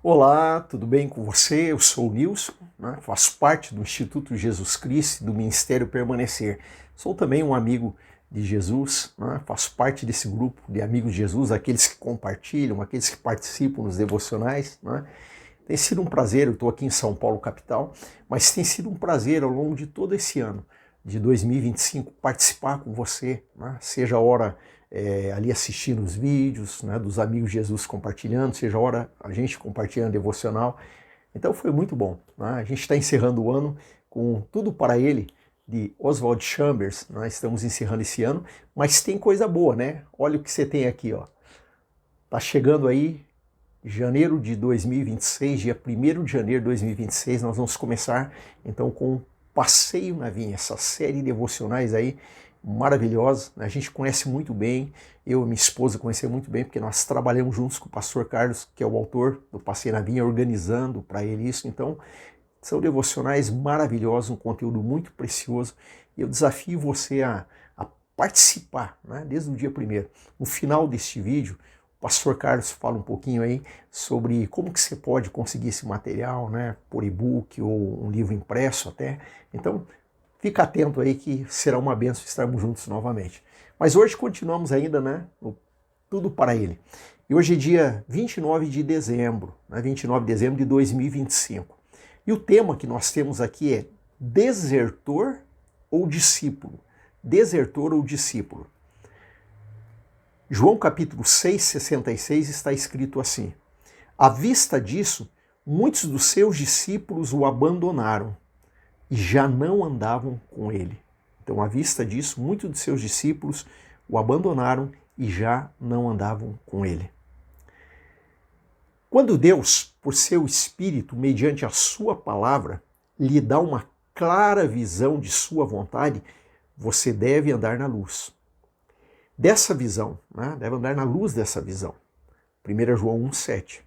Olá, tudo bem com você? Eu sou o Nilson, né? Faço parte do Instituto Jesus Cristo e do Ministério Permanecer. Sou também um amigo de Jesus, né? Faço parte desse grupo de amigos de Jesus, aqueles que compartilham, aqueles que participam nos devocionais, né? Tem sido um prazer, eu estou aqui em São Paulo, capital, mas tem sido um prazer ao longo de todo esse ano de 2025 participar com você, né? Seja a hora ali assistindo os vídeos, né, dos amigos de Jesus compartilhando, seja a hora a gente compartilhando devocional. Então foi muito bom, né? A gente está encerrando o ano com Tudo para Ele, de Oswald Chambers. Nós estamos encerrando esse ano, mas tem coisa boa, né? Olha o que você tem aqui, ó. Tá chegando aí janeiro de 2026, dia 1º de janeiro de 2026, nós vamos começar então com Passeio na Vinha, essa série de devocionais aí maravilhosa, né? A gente conhece muito bem, eu e minha esposa conhecemos muito bem, porque nós trabalhamos juntos com o pastor Carlos, que é o autor do Passeio na Vinha, organizando para ele isso. Então, são devocionais maravilhosos, um conteúdo muito precioso, e eu desafio você a participar, né, desde o dia 1º. No final deste vídeo, o pastor Carlos fala um pouquinho aí sobre como que você pode conseguir esse material, né, por e-book ou um livro impresso até. Então, fica atento aí que será uma bênção estarmos juntos novamente. Mas hoje continuamos ainda, né, no Tudo para Ele. E hoje é dia 29 de dezembro, né, 29 de dezembro de 2025. E o tema que nós temos aqui é desertor ou discípulo? Desertor ou discípulo? João capítulo 6, 66 está escrito assim: à vista disso, muitos dos seus discípulos o abandonaram e já não andavam com ele. Então, à vista disso, muitos de seus discípulos o abandonaram e já não andavam com ele. Quando Deus, por seu Espírito, mediante a sua palavra, lhe dá uma clara visão de sua vontade, você deve andar na luz dessa visão, né? Deve andar na luz dessa visão. 1 João 1,7.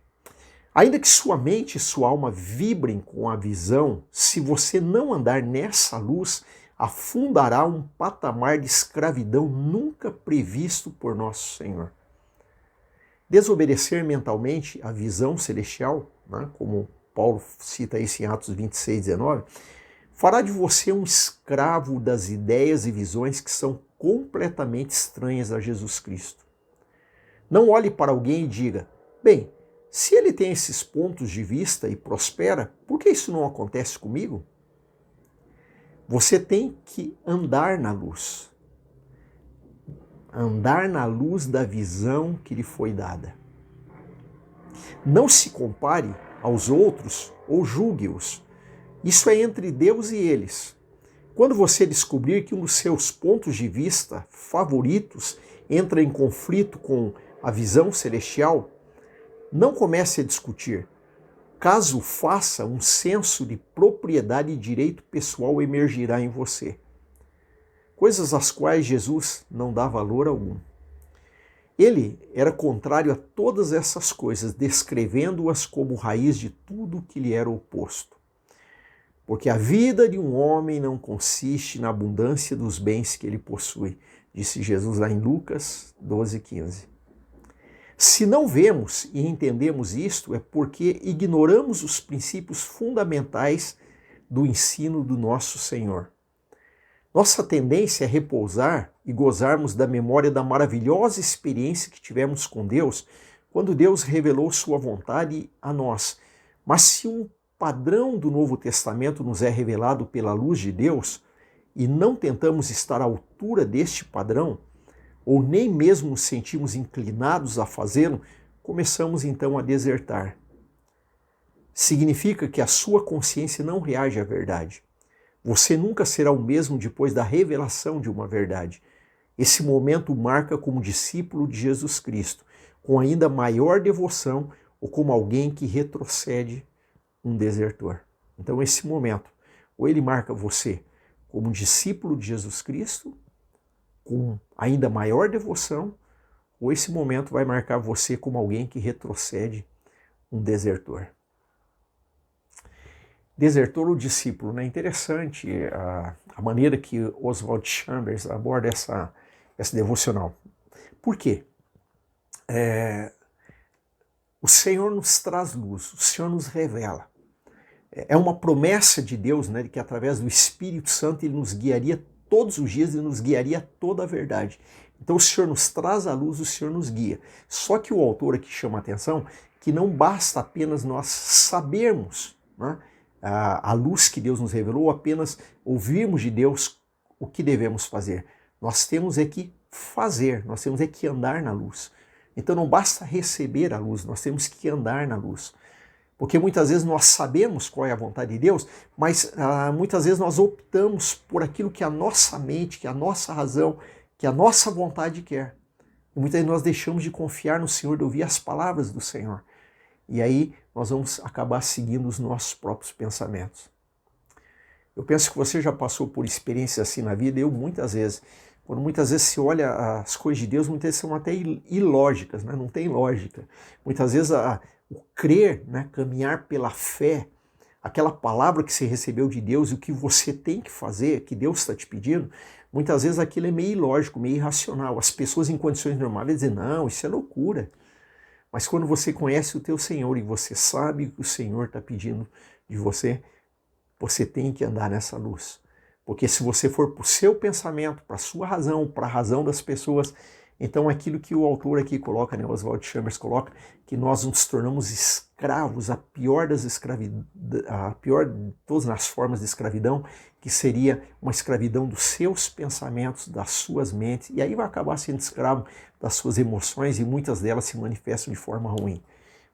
Ainda que sua mente e sua alma vibrem com a visão, se você não andar nessa luz, afundará um patamar de escravidão nunca previsto por nosso Senhor. Desobedecer mentalmente a visão celestial, né, como Paulo cita isso em Atos 26, 19, fará de você um escravo das ideias e visões que são completamente estranhas a Jesus Cristo. Não olhe para alguém e diga: bem, se ele tem esses pontos de vista e prospera, por que isso não acontece comigo? Você tem que andar na luz. Andar na luz da visão que lhe foi dada. Não se compare aos outros ou julgue-os. Isso é entre Deus e eles. Quando você descobrir que um dos seus pontos de vista favoritos entra em conflito com a visão celestial, não comece a discutir. Caso faça, um senso de propriedade e direito pessoal emergirá em você. Coisas às quais Jesus não dá valor algum. Ele era contrário a todas essas coisas, descrevendo-as como raiz de tudo que lhe era oposto. Porque a vida de um homem não consiste na abundância dos bens que ele possui, disse Jesus lá em Lucas 12,15. Se não vemos e entendemos isto, é porque ignoramos os princípios fundamentais do ensino do nosso Senhor. Nossa tendência é repousar e gozarmos da memória da maravilhosa experiência que tivemos com Deus quando Deus revelou sua vontade a nós. Mas se um padrão do Novo Testamento nos é revelado pela luz de Deus e não tentamos estar à altura deste padrão, ou nem mesmo nos sentimos inclinados a fazê-lo, começamos então a desertar. Significa que a sua consciência não reage à verdade. Você nunca será o mesmo depois da revelação de uma verdade. Esse momento marca como discípulo de Jesus Cristo, com ainda maior devoção ou como alguém que retrocede, um desertor. Então esse momento, ou ele marca você como discípulo de Jesus Cristo, com ainda maior devoção, ou esse momento vai marcar você como alguém que retrocede, um desertor. Desertor ou discípulo, né? Interessante a maneira que Oswald Chambers aborda essa devocional. Por quê? O Senhor nos traz luz, o Senhor nos revela. É uma promessa de Deus, né, de que através do Espírito Santo Ele nos guiaria todos os dias e nos guiaria toda a verdade. Então o Senhor nos traz a luz, o Senhor nos guia. Só que o autor aqui chama a atenção que não basta apenas nós sabermos, né, a luz que Deus nos revelou, ou apenas ouvirmos de Deus o que devemos fazer. Nós temos é que fazer, nós temos é que andar na luz. Então não basta receber a luz, nós temos que andar na luz. Porque muitas vezes nós sabemos qual é a vontade de Deus, mas muitas vezes nós optamos por aquilo que a nossa mente, que a nossa razão, que a nossa vontade quer. E muitas vezes nós deixamos de confiar no Senhor, de ouvir as palavras do Senhor. E aí nós vamos acabar seguindo os nossos próprios pensamentos. Eu penso que você já passou por experiências assim na vida, eu muitas vezes. Quando muitas vezes se olha as coisas de Deus, muitas vezes são até ilógicas, né? Não tem lógica. Muitas vezes o crer, né? Caminhar pela fé, aquela palavra que você recebeu de Deus e o que você tem que fazer, que Deus está te pedindo, muitas vezes aquilo é meio ilógico, meio irracional. As pessoas em condições normais dizem, não, isso é loucura. Mas quando você conhece o teu Senhor e você sabe o que o Senhor está pedindo de você, você tem que andar nessa luz. Porque se você for para o seu pensamento, para a sua razão, para a razão das pessoas, então aquilo que o autor aqui coloca, né, Oswald Chambers coloca, que nós nos tornamos escravos, a pior de todas as formas de escravidão, que seria uma escravidão dos seus pensamentos, das suas mentes, e aí vai acabar sendo escravo das suas emoções e muitas delas se manifestam de forma ruim.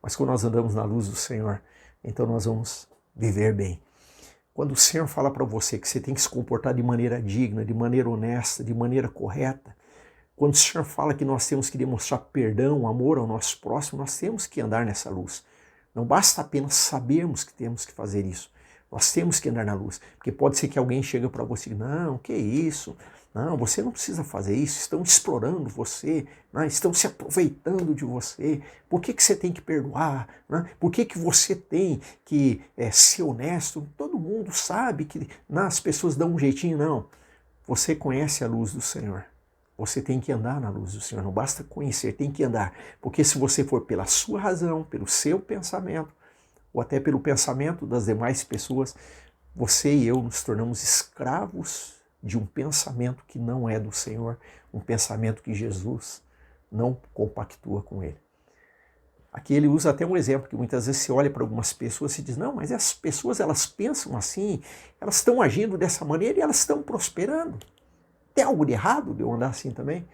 Mas quando nós andamos na luz do Senhor, então nós vamos viver bem. Quando o Senhor fala para você que você tem que se comportar de maneira digna, de maneira honesta, de maneira correta, quando o Senhor fala que nós temos que demonstrar perdão, amor ao nosso próximo, nós temos que andar nessa luz. Não basta apenas sabermos que temos que fazer isso. Nós temos que andar na luz. Porque pode ser que alguém chegue para você e diga, não, que isso? Não, você não precisa fazer isso. Estão explorando você, né? Estão se aproveitando de você. Por que você tem que perdoar? Né? Por que você tem que ser honesto? Todo mundo sabe que as pessoas dão um jeitinho. Não. Você conhece a luz do Senhor. Você tem que andar na luz do Senhor, não basta conhecer, tem que andar. Porque se você for pela sua razão, pelo seu pensamento, ou até pelo pensamento das demais pessoas, você e eu nos tornamos escravos de um pensamento que não é do Senhor, um pensamento que Jesus não compactua com ele. Aqui ele usa até um exemplo, que muitas vezes você olha para algumas pessoas e diz, não, mas essas pessoas elas pensam assim, elas estão agindo dessa maneira e elas estão prosperando. Tem algo de errado de eu andar assim também?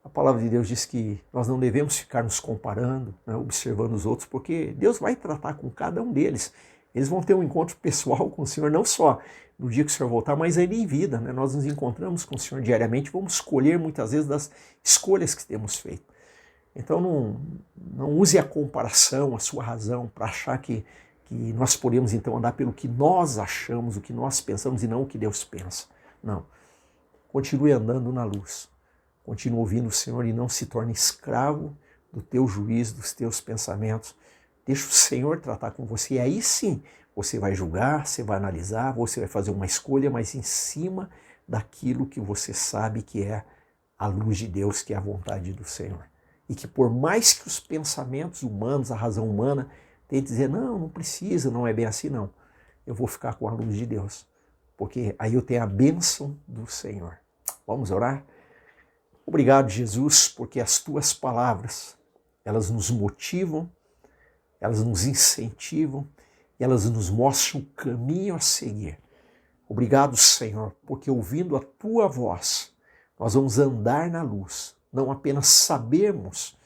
A palavra de Deus diz que nós não devemos ficar nos comparando, né, observando os outros, porque Deus vai tratar com cada um deles. Eles vão ter um encontro pessoal com o Senhor, não só no dia que o Senhor voltar, mas ainda em vida. Né? Nós nos encontramos com o Senhor diariamente, vamos escolher muitas vezes das escolhas que temos feito. Então não use a comparação, a sua razão, para achar que nós podemos então andar pelo que nós achamos, o que nós pensamos e não o que Deus pensa. Não. Continue andando na luz, continue ouvindo o Senhor e não se torne escravo do teu juízo, dos teus pensamentos. Deixa o Senhor tratar com você e aí sim você vai julgar, você vai analisar, você vai fazer uma escolha, mas em cima daquilo que você sabe que é a luz de Deus, que é a vontade do Senhor. E que por mais que os pensamentos humanos, a razão humana, tentem dizer, não precisa, não é bem assim, não. Eu vou ficar com a luz de Deus, porque aí eu tenho a bênção do Senhor. Vamos orar? Obrigado, Jesus, porque as tuas palavras, elas nos motivam, elas nos incentivam, e elas nos mostram o caminho a seguir. Obrigado, Senhor, porque ouvindo a tua voz, nós vamos andar na luz, não apenas sabermos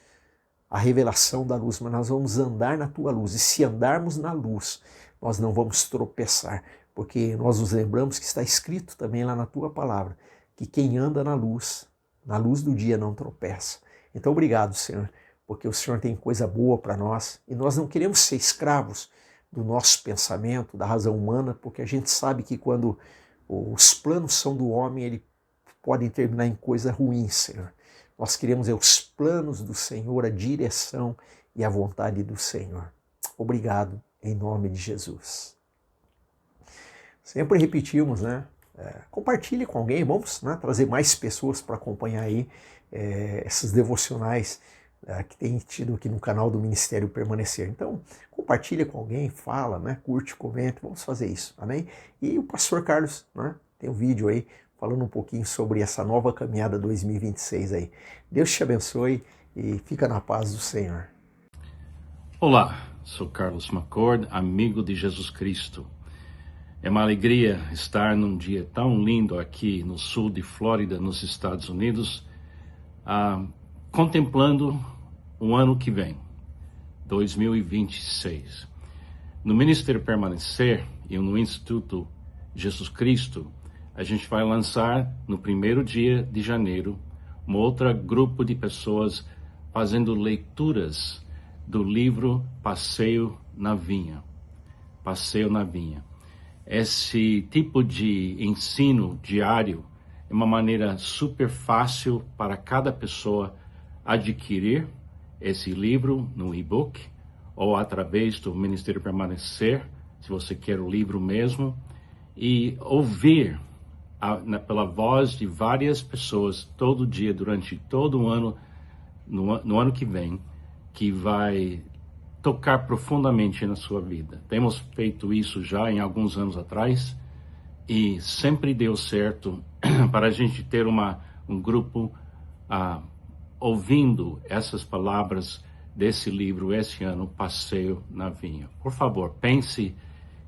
a revelação da luz, mas nós vamos andar na tua luz. E se andarmos na luz, nós não vamos tropeçar, porque nós nos lembramos que está escrito também lá na tua palavra, que quem anda na luz do dia não tropeça. Então obrigado, Senhor, porque o Senhor tem coisa boa para nós e nós não queremos ser escravos do nosso pensamento, da razão humana, porque a gente sabe que quando os planos são do homem, eles podem terminar em coisa ruim, Senhor. Nós queremos os planos do Senhor, a direção e a vontade do Senhor. Obrigado, em nome de Jesus. Sempre repetimos, né? Compartilhe com alguém, vamos, né, trazer mais pessoas para acompanhar aí esses devocionais que tem tido aqui no canal do Ministério Permanecer. Então, compartilha com alguém, fala, né? Curte, comenta, vamos fazer isso, amém? E o pastor Carlos, né? Tem um vídeo aí falando um pouquinho sobre essa nova caminhada 2026 aí. Deus te abençoe e fica na paz do Senhor. Olá, sou Carlos McCord, amigo de Jesus Cristo. É uma alegria estar num dia tão lindo aqui no sul de Flórida, nos Estados Unidos, contemplando o ano que vem, 2026. No Ministério Permanecer e no Instituto Jesus Cristo, a gente vai lançar no 1º dia de janeiro um outro grupo de pessoas fazendo leituras do livro Passeio na Vinha. Passeio na Vinha. Esse tipo de ensino diário é uma maneira super fácil para cada pessoa adquirir esse livro no e-book ou através do Ministério Permanecer, se você quer o livro mesmo, e ouvir pela voz de várias pessoas todo dia, durante todo o ano, no ano que vem, que vai tocar profundamente na sua vida. Temos feito isso já em alguns anos atrás e sempre deu certo para a gente ter um grupo ouvindo essas palavras desse livro esse ano, Passeio na Vinha. Por favor, pense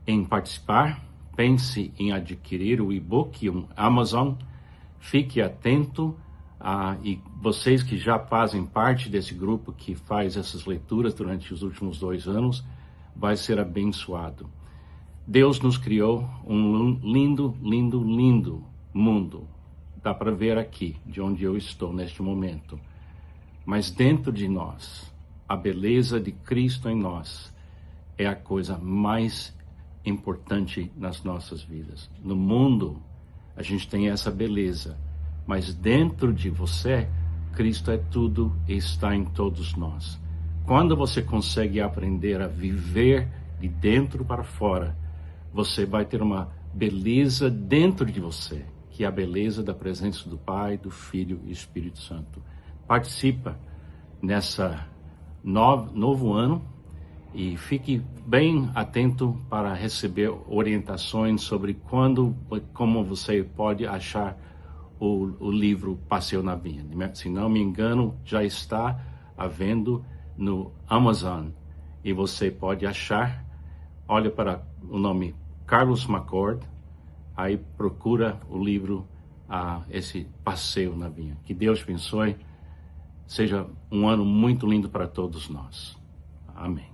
em participar, pense em adquirir o e-book, o Amazon, fique atento. E vocês que já fazem parte desse grupo que faz essas leituras durante os últimos 2 anos, vai ser abençoado. Deus nos criou um lindo, lindo, lindo mundo. Dá para ver aqui, de onde eu estou neste momento. Mas dentro de nós, a beleza de Cristo em nós é a coisa mais importante nas nossas vidas. No mundo, a gente tem essa beleza. Mas dentro de você, Cristo é tudo e está em todos nós. Quando você consegue aprender a viver de dentro para fora, você vai ter uma beleza dentro de você, que é a beleza da presença do Pai, do Filho e do Espírito Santo. Participa nessa novo ano e fique bem atento para receber orientações sobre como você pode achar o livro Passeio na Vinha. Se não me engano, já está havendo no Amazon e você pode achar. Olha para o nome Carlos McCord, aí procura o livro, esse Passeio na Vinha. Que Deus abençoe, seja um ano muito lindo para todos nós. Amém.